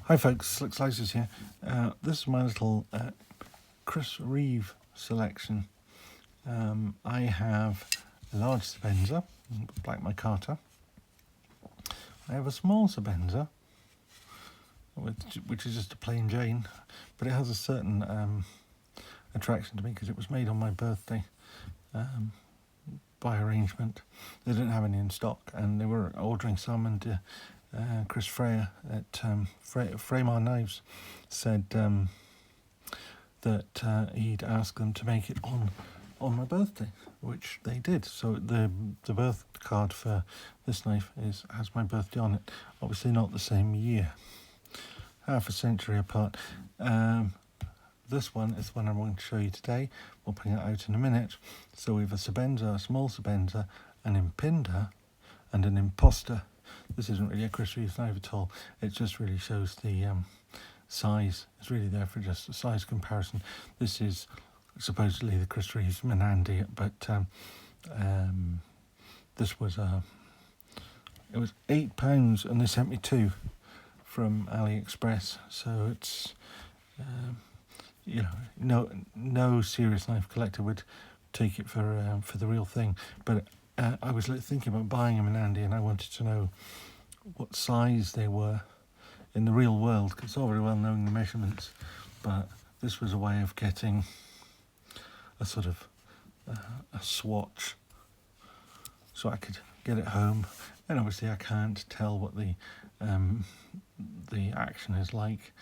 Hi folks, Slick Slices here. This is my little Chris Reeve selection. I have a large Sebenza, like my Carter. I have a small Sebenza, which is just a plain Jane, but it has a certain attraction to me because it was made on my birthday by arrangement. They didn't have any in stock, and they were ordering some, and Chris Freya at Fremar Knives said that he'd ask them to make it on my birthday, which they did. So the birth card for this knife has my birthday on it. Obviously not the same year, half a century apart. This one is the one I'm going to show you today. We'll bring it out in a minute. So we have a Sebenza, a small Sebenza, an Impinda, and an Imposter. This isn't really a Chris Reeve knife at all. It just really shows the size. It's really there for just a size comparison. This is supposedly the Chris Reeve's Menandy, but this was it was £8, and they sent me two from AliExpress. So it's no serious knife collector would take it for the real thing. But I was thinking about buying a Menandy, and I wanted to know what size they were in the real world, because it's all very well knowing the measurements, but this was a way of getting a sort of a swatch so I could get it home. And obviously I can't tell what the action is like,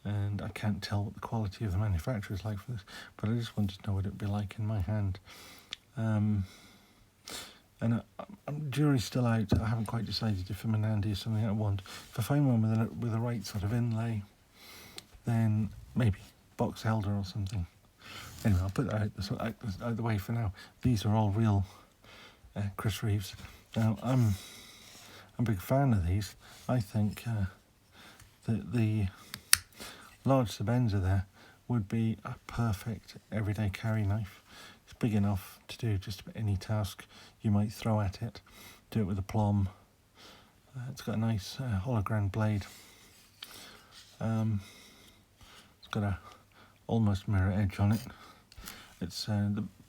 and I can't tell what the quality of the manufacturer is like for this, but I just wanted to know what it'd be like in my hand. And jury's still out. I haven't quite decided if a Menandy is something I want. If I find one with the right sort of inlay, then maybe Box Elder or something. Anyway, I'll put that out the way for now. These are all real Chris Reeves. Now, I'm a big fan of these. I think the large Sebenza there would be a perfect everyday carry knife. It's big enough to do just about any task you might throw at it. Do it with a plomb. It's got a nice hologram blade. It's got a almost mirror edge on it. It's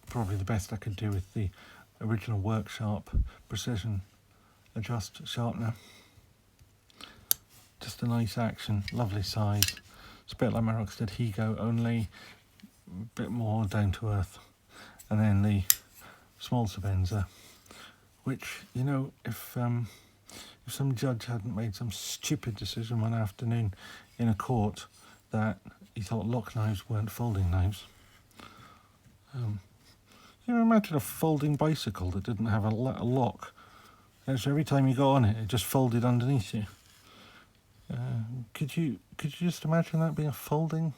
probably the best I could do with the original Work Sharp Precision Adjust sharpener. Just a nice action, lovely size. It's a bit like my Rockstead Higo, only a bit more down to earth. And then the small Sebenza, which, if some judge hadn't made some stupid decision one afternoon in a court that he thought lock knives weren't folding knives. Imagine a folding bicycle that didn't have a lock. And so every time you got on it, it just folded underneath you. Could you just imagine that being a folding?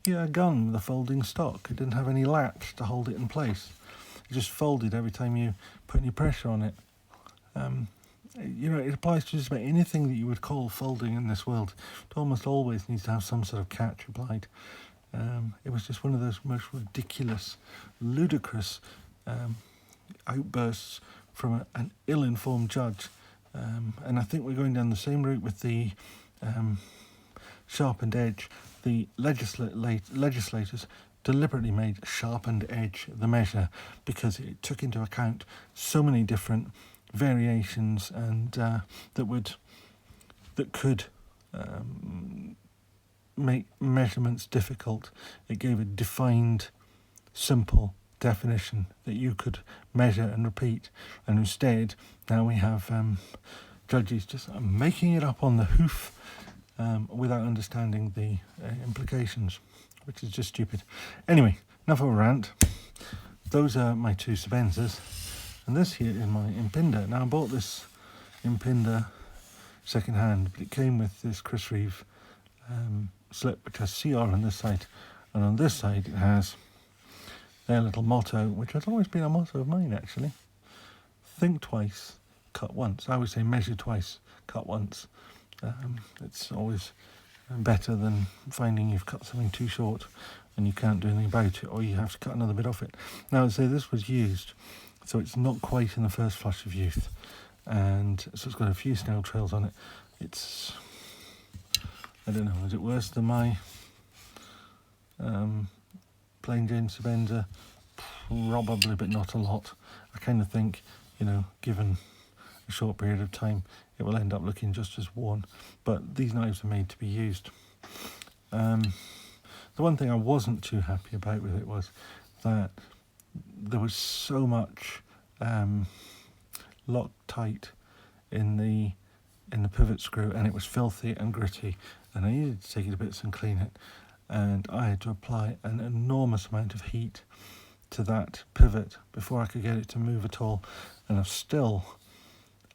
A gun with a folding stock. It didn't have any latch to hold it in place. It just folded every time you put any pressure on it. It applies to just about anything that you would call folding in this world. It almost always needs to have some sort of catch applied. It was just one of those most ridiculous, ludicrous outbursts from an ill-informed judge. And I think we're going down the same route with the sharpened edge. The legislators deliberately made sharpened edge the measure because it took into account so many different variations and that could make measurements difficult. It gave a defined, simple definition that you could measure and repeat, and instead now we have judges just making it up on the hoof without understanding the implications, which is just stupid. Anyway, enough of a rant. Those are my two Sebenzas, and this here is my Impinda. Now, I bought this Impinda second hand, but it came with this Chris Reeve slip, which has CR on this side, and on this side it has their little motto, which has always been a motto of mine actually. Think twice, cut once. I always say measure twice, cut once. It's always better than finding you've cut something too short and you can't do anything about it, or you have to cut another bit off it. Now, I'd say this was used, so it's not quite in the first flush of youth, and so it's got a few snail trails on it. It's I don't know, is it worse than my plain Jane Sebenza? Probably, but not a lot. I kind of think, you know, given a short period of time, it will end up looking just as worn. But these knives are made to be used. The one thing I wasn't too happy about with it was that there was so much Loctite in the pivot screw, and it was filthy and gritty, and I needed to take it to bits and clean it, and I had to apply an enormous amount of heat to that pivot before I could get it to move at all. And I've still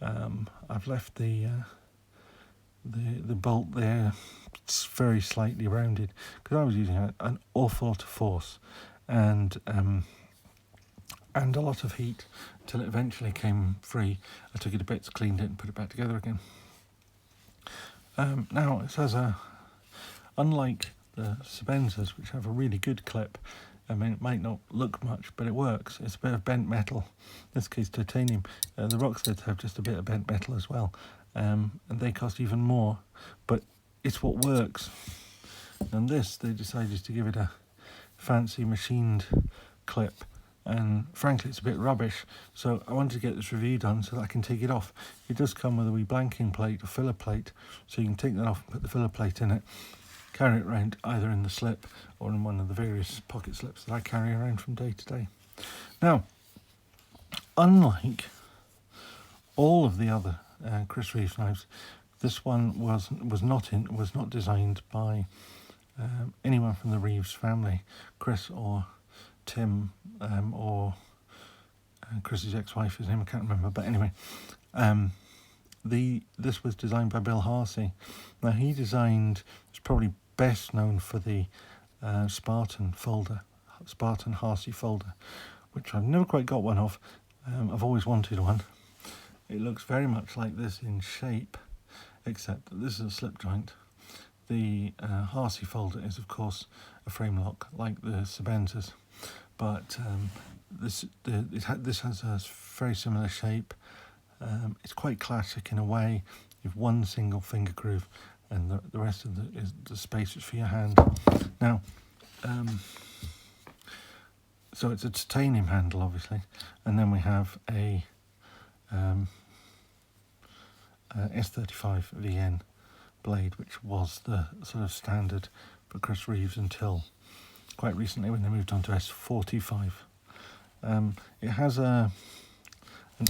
I've left the bolt there. It's very slightly rounded because I was using an awful lot of force and a lot of heat till it eventually came free. I took it to bits, cleaned it, and put it back together again. Now it has unlike the Sebenzas, which have a really good clip. I mean, it might not look much, but it works. It's a bit of bent metal, in this case titanium. The Rocksteads have just a bit of bent metal as well, and they cost even more, but it's what works. And this, they decided to give it a fancy machined clip, and frankly it's a bit rubbish, so I wanted to get this review done so that I can take it off. It does come with a wee blanking plate or filler plate, so you can take that off and put the filler plate in it, carry it around either in the slip or in one of the various pocket slips that I carry around from day to day. Now, unlike all of the other Chris Reeve knives, this one was not designed by anyone from the Reeves family, Chris or Tim or Chris's ex-wife, his name I can't remember, but anyway, this was designed by Bill Harsey. Now he designed, it's probably best known for the Spartan Harsey folder, which I've never quite got one of. I've always wanted one. It looks very much like this in shape, except that this is a slip joint. The Harsey folder is of course a frame lock like the Sebenzas, but this has a very similar shape. It's quite classic in a way. You've one single finger groove, and the rest of the space is for your hand. Now, so it's a titanium handle, obviously, and then we have a S35 VN blade, which was the sort of standard for Chris Reeves until quite recently when they moved on to S45. It has an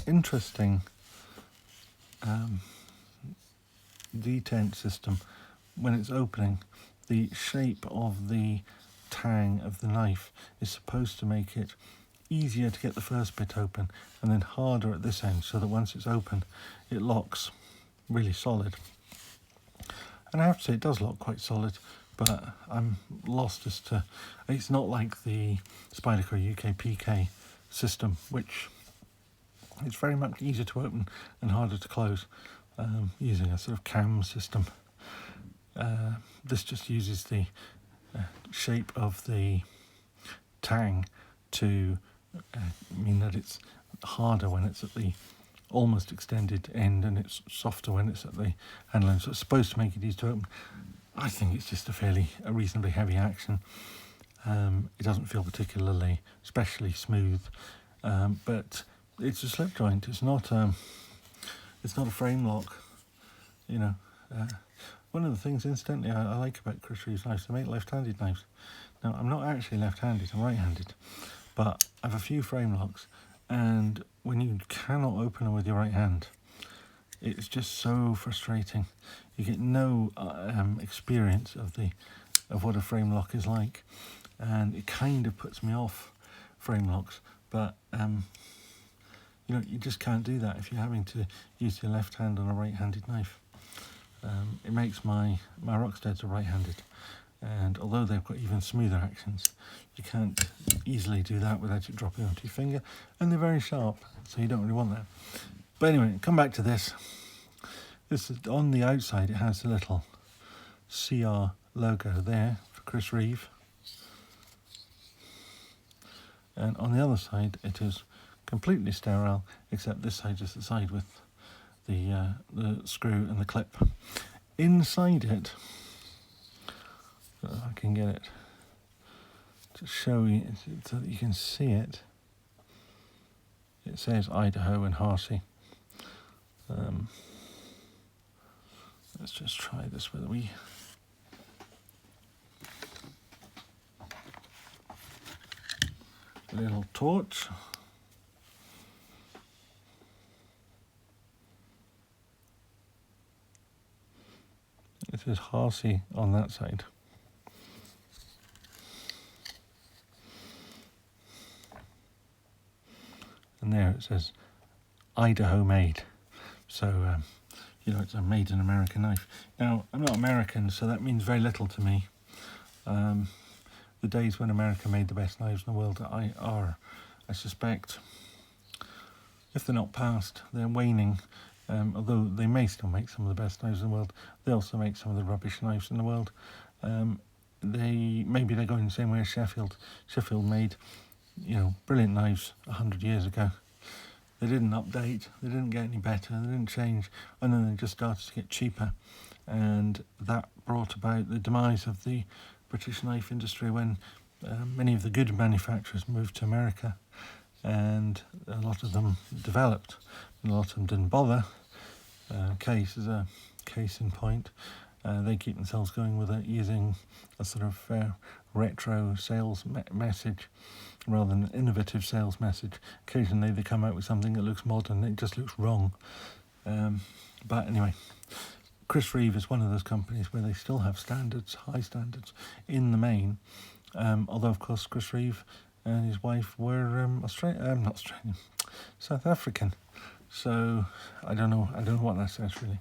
interesting detent system. When it's opening, the shape of the tang of the knife is supposed to make it easier to get the first bit open and then harder at this end, so that once it's open it locks really solid. And I have to say it does lock quite solid, but I'm lost as to, it's not like the Spyderco UK PK system, which is very much easier to open and harder to close, using a sort of cam system. This just uses the shape of the tang to mean that it's harder when it's at the almost extended end and it's softer when it's at the handle end, so it's supposed to make it easy to open. I think it's just a reasonably heavy action. It doesn't feel particularly especially smooth, but it's a slip joint. It's not a frame lock, you know. One of the things, incidentally, I like about Chris Reeve's knives, they make left-handed knives. Now, I'm not actually left-handed, I'm right-handed, but I have a few frame locks, and when you cannot open them with your right hand, it's just so frustrating. You get no experience of what a frame lock is like, and it kind of puts me off frame locks, but you know, you just can't do that if you're having to use your left hand on a right-handed knife. It makes my Rocksteads are right-handed, and although they've got even smoother actions, you can't easily do that without it dropping onto your finger, and they're very sharp, so you don't really want that. But anyway, come back to this. This is, on the outside it has a little CR logo there for Chris Reeve, and on the other side it is completely sterile, except this side is the side with the screw and the clip. Inside it I can get it to show you so that you can see it. It says Idaho and Harsey. Let's just try this with a little torch. It says Harsey on that side. And there it says Idaho made. So, it's a made in America knife. Now, I'm not American, so that means very little to me. The days when America made the best knives in the world are, I suspect, if they're not past, they're waning. Although they may still make some of the best knives in the world, they also make some of the rubbish knives in the world. Maybe they're going the same way as Sheffield. Sheffield made, brilliant knives 100 years ago. They didn't update, they didn't get any better, they didn't change, and then they just started to get cheaper. And that brought about the demise of the British knife industry when many of the good manufacturers moved to America, and a lot of them developed, and a lot of them didn't bother. Case is a case in point. They keep themselves going with it using a sort of retro sales message rather than an innovative sales message. Occasionally they come out with something that looks modern, it just looks wrong. But anyway, Chris Reeve is one of those companies where they still have standards, high standards in the main. Although of course Chris Reeve and his wife were South African. So I don't know what that says really.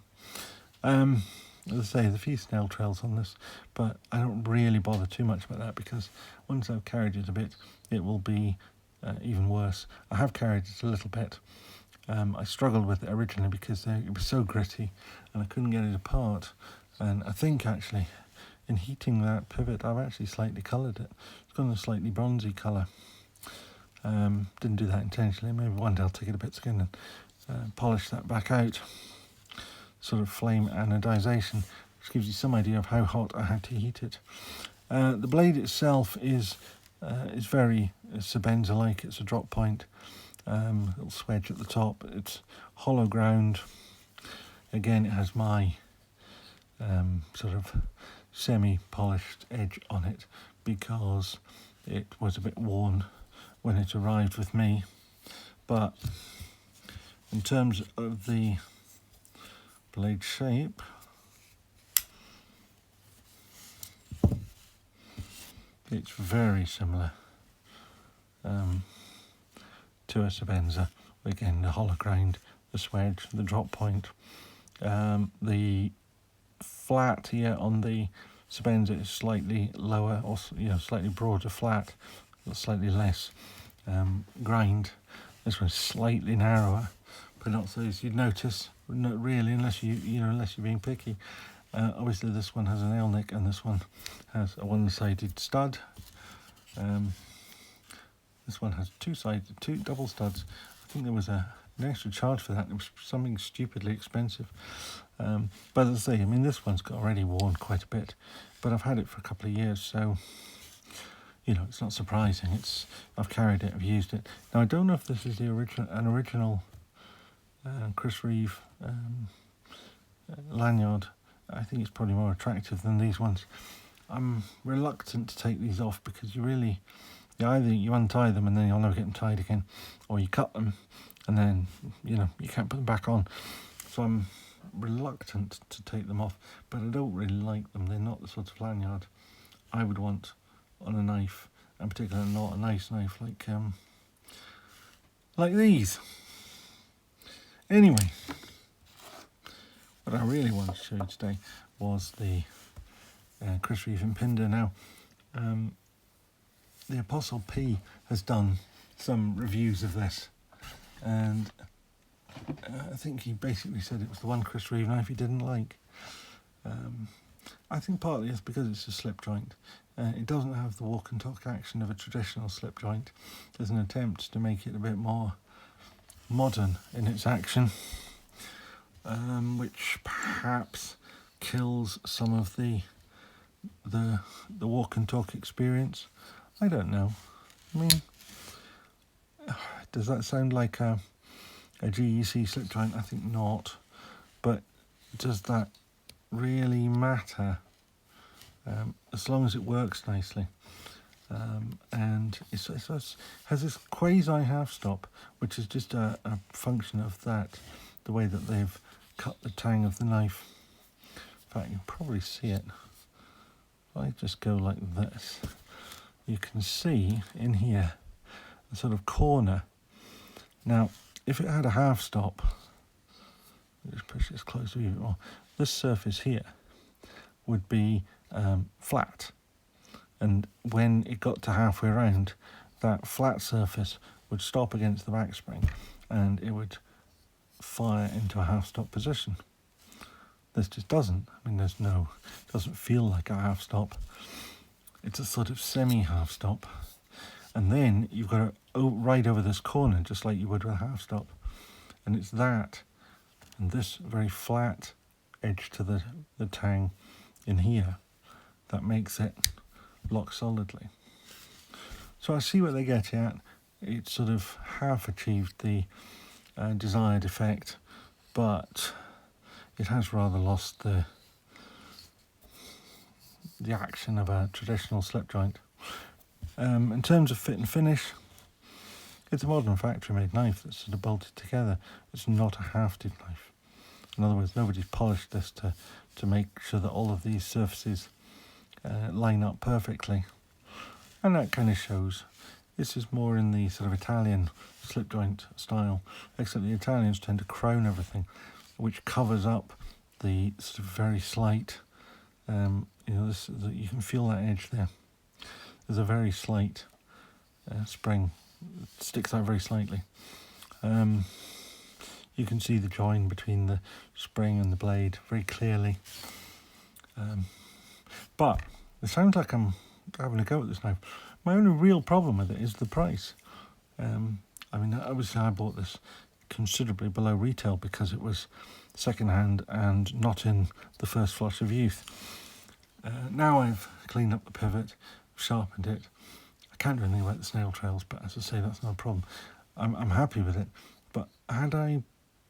As I say, there's a few snail trails on this, but I don't really bother too much about that because once I've carried it a bit, it will be even worse. I have carried it a little bit. I struggled with it originally because it was so gritty and I couldn't get it apart. And I think actually, in heating that pivot, I've actually slightly coloured it. It's got a slightly bronzy colour. Didn't do that intentionally. Maybe one day I'll take it a bit skin and polish that back out. Sort of flame anodization, which gives you some idea of how hot I had to heat it. The blade itself is very Sebenza-like. It's a drop point, little swedge at the top. It's hollow ground. Again, it has my sort of semi-polished edge on it because it was a bit worn when it arrived with me. But in terms of the blade shape, it's very similar to a Sebenza. Again, the hollow ground, the swedge, the drop point. The flat here on the Sebenza is slightly lower, or slightly broader flat, slightly less grind. This one's slightly narrower, but not so as you'd notice. Not really, unless unless you're being picky. Obviously, this one has a nail nick, and this one has a one-sided stud. This one has two double studs. I think there was an extra charge for that. It was something stupidly expensive. But as I say, this one's got already worn quite a bit, but I've had it for a couple of years, so it's not surprising. I've carried it, I've used it. Now I don't know if this is an original Chris Reeve lanyard. I think it's probably more attractive than these ones. I'm reluctant to take these off because either you untie them and then you'll never get them tied again, or you cut them and then you can't put them back on. So I'm reluctant to take them off, but I don't really like them. They're not the sort of lanyard I would want on a knife, and particularly not a nice knife like these. Anyway, what I really wanted to show you today was the Chris Reeve Impinda. Now, the Apostle P has done some reviews of this, and I think he basically said it was the one Chris Reeve knife he didn't like. I think partly it's because it's a slip joint. It doesn't have the walk and talk action of a traditional slip joint. There's an attempt to make it a bit more modern in its action, which perhaps kills some of the the walk and talk experience? I don't know. I mean, does that sound like a GEC slip joint? I think not. But does that really matter? As long as it works nicely. And it has this quasi half stop, which is just a function of that, the way that they've cut the tang of the knife. In fact, you can probably see it. If I just go like this, you can see in here a sort of corner. Now, if it had a half stop, just push this close to you, or this surface here would be flat, and when it got to halfway around, that flat surface would stop against the back spring and it would fire into a half stop position. This just doesn't. I mean, it doesn't feel like a half stop. It's a sort of semi half stop, and then you've got to ride over this corner just like you would with a half stop, and it's that and this very flat edge to the tang in here that makes it lock solidly. So I see what they get at. It sort of half achieved the desired effect, but it has rather lost the action of a traditional slip joint. In terms of fit and finish, it's a modern factory-made knife that's sort of bolted together. It's not a hafted knife. In other words, nobody's polished this to make sure that all of these surfaces line up perfectly, and that kind of shows. This is more in the sort of Italian slip joint style, except the Italians tend to crown everything, which covers up the sort of very slight, you can feel that edge there. There's a very slight spring, it sticks out very slightly. You can see the join between the spring and the blade very clearly. But it sounds like I'm having a go at this knife. My only real problem with it is the price. I mean, obviously I bought this considerably below retail because it was second-hand and not in the first flush of youth. Now I've cleaned up the pivot, sharpened it. I can't do anything about the snail trails, but as I say, that's not a problem. I'm happy with it. But had I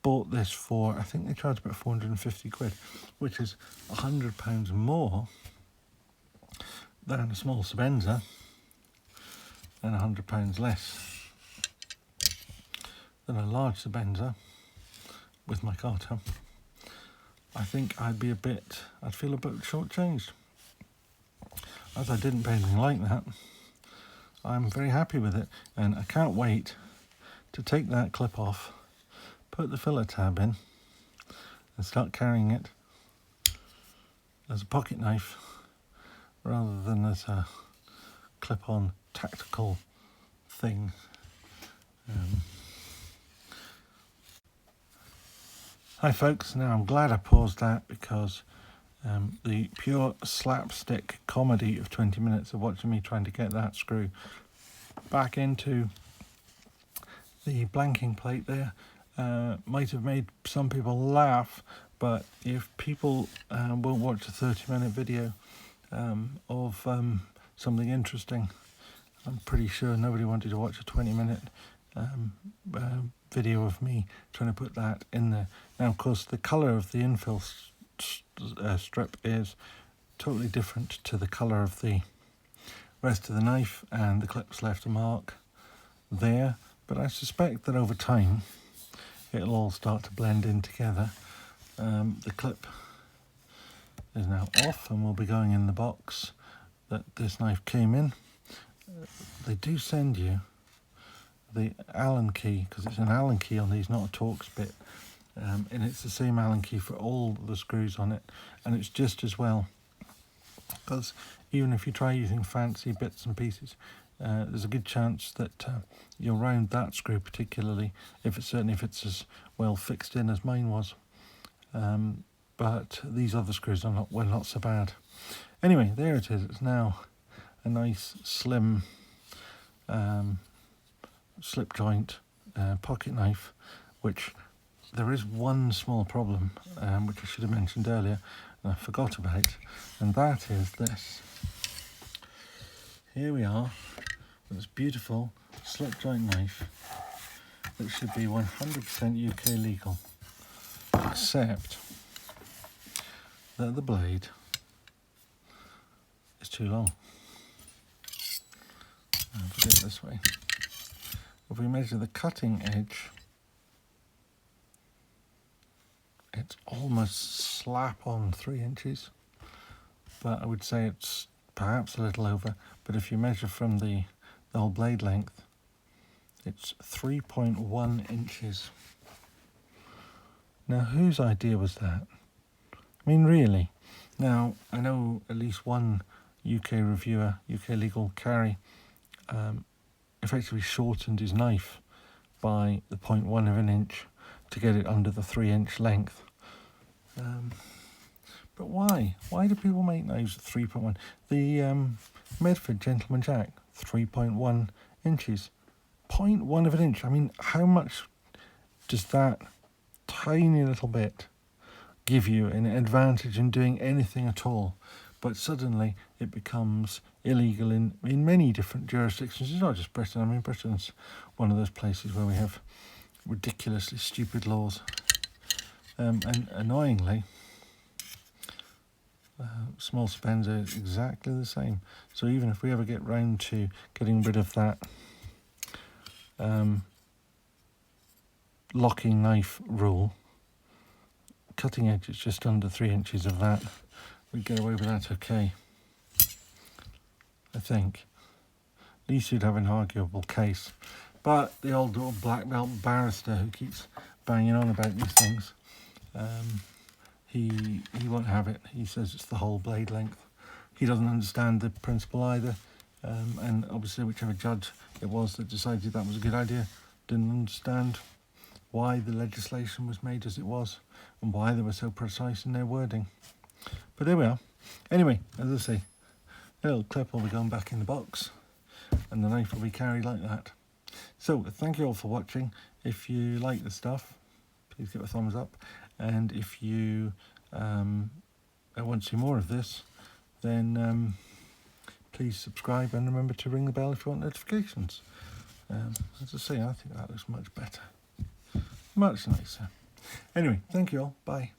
bought this for, I think they charged about 450 quid, which is £100 more than a small Sebenza, and £100 less than a large Sebenza with my Carter, I think I'd feel a bit shortchanged. As I didn't pay anything like that, I'm very happy with it, and I can't wait to take that clip off, put the filler tab in, and start carrying it as a pocket knife rather than as a clip-on tactical thing. Hi folks, now I'm glad I paused that because the pure slapstick comedy of 20 minutes of watching me trying to get that screw back into the blanking plate there might have made some people laugh, but if people won't watch a 30-minute video of something interesting, I'm pretty sure nobody wanted to watch a 20-minute video of me trying to put that in there. Now, of course, the colour of the infill strip is totally different to the colour of the rest of the knife, and the clip's left a mark there, but I suspect that over time it'll all start to blend in together. The clip is now off and will be going in the box that this knife came in. They do send you the Allen key, because it's an Allen key on these, not a Torx bit, and it's the same Allen key for all the screws on it, and it's just as well, because even if you try using fancy bits and pieces, there's a good chance that you'll round that screw, particularly if it's as well fixed in as mine was. But these other screws are not so bad. Anyway, there it is. It's now a nice slim slip joint pocket knife, which there is one small problem, which I should have mentioned earlier, and I forgot about, and that is this. Here we are with this beautiful slip joint knife that should be 100% UK legal, except that the blade is too long. I'll put it this way. If we measure the cutting edge, it's almost slap on 3 inches, but I would say it's perhaps a little over. But if you measure from the whole blade length, it's 3.1 inches. Now, whose idea was that? I mean, really. Now, I know at least one UK reviewer, UK legal carry, effectively shortened his knife by the 0.1 of an inch to get it under the 3-inch length. But why? Why do people make knives at 3.1? The Medford Gentleman Jack, 3.1 inches. 0.1 of an inch. I mean, how much does that tiny little bit give you an advantage in doing anything at all? But suddenly it becomes illegal in many different jurisdictions. It's not just Britain. I mean, Britain's one of those places where we have ridiculously stupid laws. And annoyingly, small Sebenza is exactly the same. So even if we ever get round to getting rid of that locking knife rule, cutting edge is just under 3 inches of that, we get away with that okay, I think. At least you'd have an arguable case. But the old black belt barrister who keeps banging on about these things, he won't have it. He says it's the whole blade length. He doesn't understand the principle either, and obviously whichever judge it was that decided that was a good idea didn't understand why the legislation was made as it was and why they were so precise in their wording. But there we are. Anyway, as I say, the little clip will be going back in the box and the knife will be carried like that. So thank you all for watching. If you like the stuff, please give it a thumbs up, and if you want to see more of this, then please subscribe and remember to ring the bell if you want notifications. As I say, I think that looks much better, much nicer. Anyway, thank you all. Bye.